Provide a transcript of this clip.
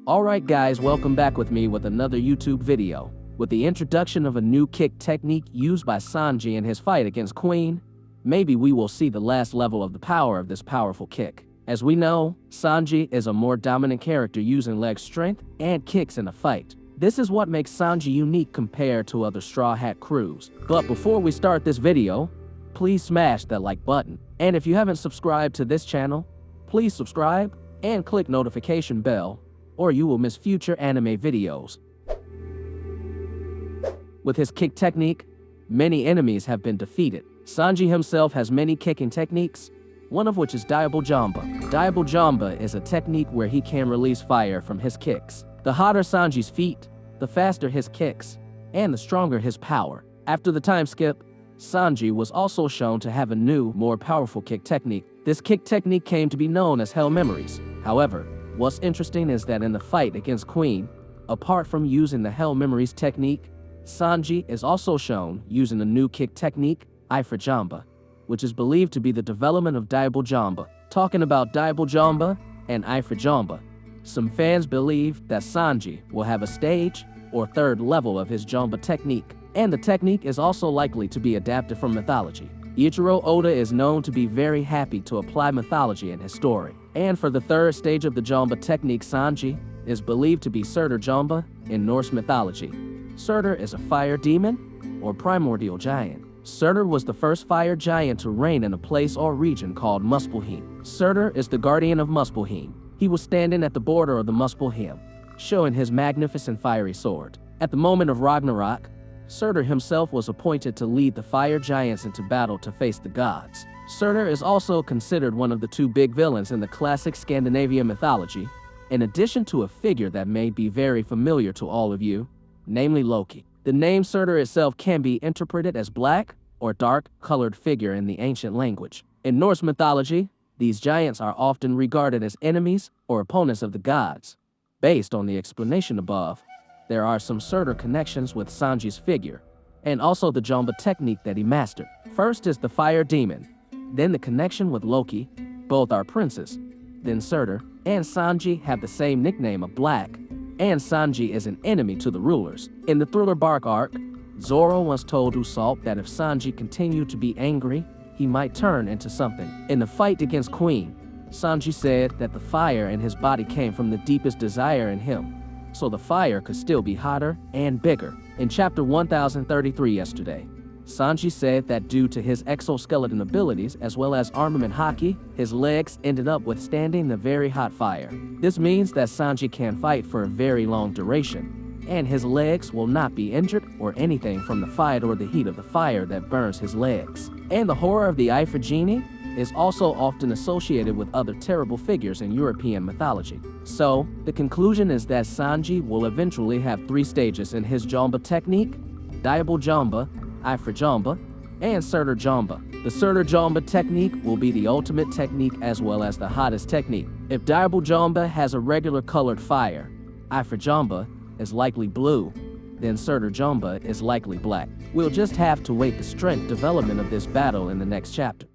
Alright guys, welcome back with me with another YouTube video. With the introduction of a new kick technique used by Sanji in his fight against Queen, maybe we will see the last level of the power of this powerful kick. As we know, Sanji is a more dominant character using leg strength and kicks in a fight. This is what makes Sanji unique compared to other Straw Hat crews. But before we start this video, please smash that like button. And if you haven't subscribed to this channel, please subscribe and click notification bell, or you will miss future anime videos. With his kick technique, many enemies have been defeated. Sanji himself has many kicking techniques, one of which is Diable Jambe. Diable Jambe is a technique where he can release fire from his kicks. The hotter Sanji's feet, the faster his kicks, and the stronger his power. After the time skip, Sanji was also shown to have a new, more powerful kick technique. This kick technique came to be known as Hell Memories. However, what's interesting is that in the fight against Queen, apart from using the Hell Memories technique, Sanji is also shown using a new kick technique, HYPEKAGE, which is believed to be the development of Diable Jambe. Talking about Diable Jambe and HYPEKAGE, some fans believe that Sanji will have a stage or third level of his Jambe technique, and the technique is also likely to be adapted from mythology. Ichiro Oda is known to be very happy to apply mythology in his story. And for the third stage of the Jambe technique, Sanji is believed to be Surtur Jambe in Norse mythology. Surtur is a fire demon or primordial giant. Surtur was the first fire giant to reign in a place or region called Muspelheim. Surtur is the guardian of Muspelheim. He was standing at the border of the Muspelheim, showing his magnificent fiery sword. At the moment of Ragnarok, Surtur himself was appointed to lead the fire giants into battle to face the gods. Surtur is also considered one of the two big villains in the classic Scandinavian mythology, in addition to a figure that may be very familiar to all of you, namely Loki. The name Surtur itself can be interpreted as black or dark-colored figure in the ancient language. In Norse mythology, these giants are often regarded as enemies or opponents of the gods. Based on the explanation above, there are some Surtur connections with Sanji's figure, and also the Jambe technique that he mastered. First is the fire demon, then the connection with Loki. Both are princes. Then Surtur and Sanji have the same nickname of Black, and Sanji is an enemy to the rulers. In the Thriller Bark arc, Zoro once told Usopp that if Sanji continued to be angry, he might turn into something. In the fight against Queen, Sanji said that the fire in his body came from the deepest desire in him, so the fire could still be hotter and bigger. In chapter 1033 yesterday, Sanji said that due to his exoskeleton abilities as well as armament haki, his legs ended up withstanding the very hot fire. This means that Sanji can fight for a very long duration, and his legs will not be injured or anything from the fight or the heat of the fire that burns his legs. And the horror of the HYPEKAGE is also often associated with other terrible figures in European mythology. So, the conclusion is that Sanji will eventually have three stages in his Jambe technique: Diable Jambe, HYPEKAGE, and Surtur Jambe. The Surtur Jambe technique will be the ultimate technique as well as the hottest technique. If Diable Jambe has a regular colored fire, HYPEKAGE is likely blue, then Surtur Jambe is likely black. We'll just have to wait the strength development of this battle in the next chapter.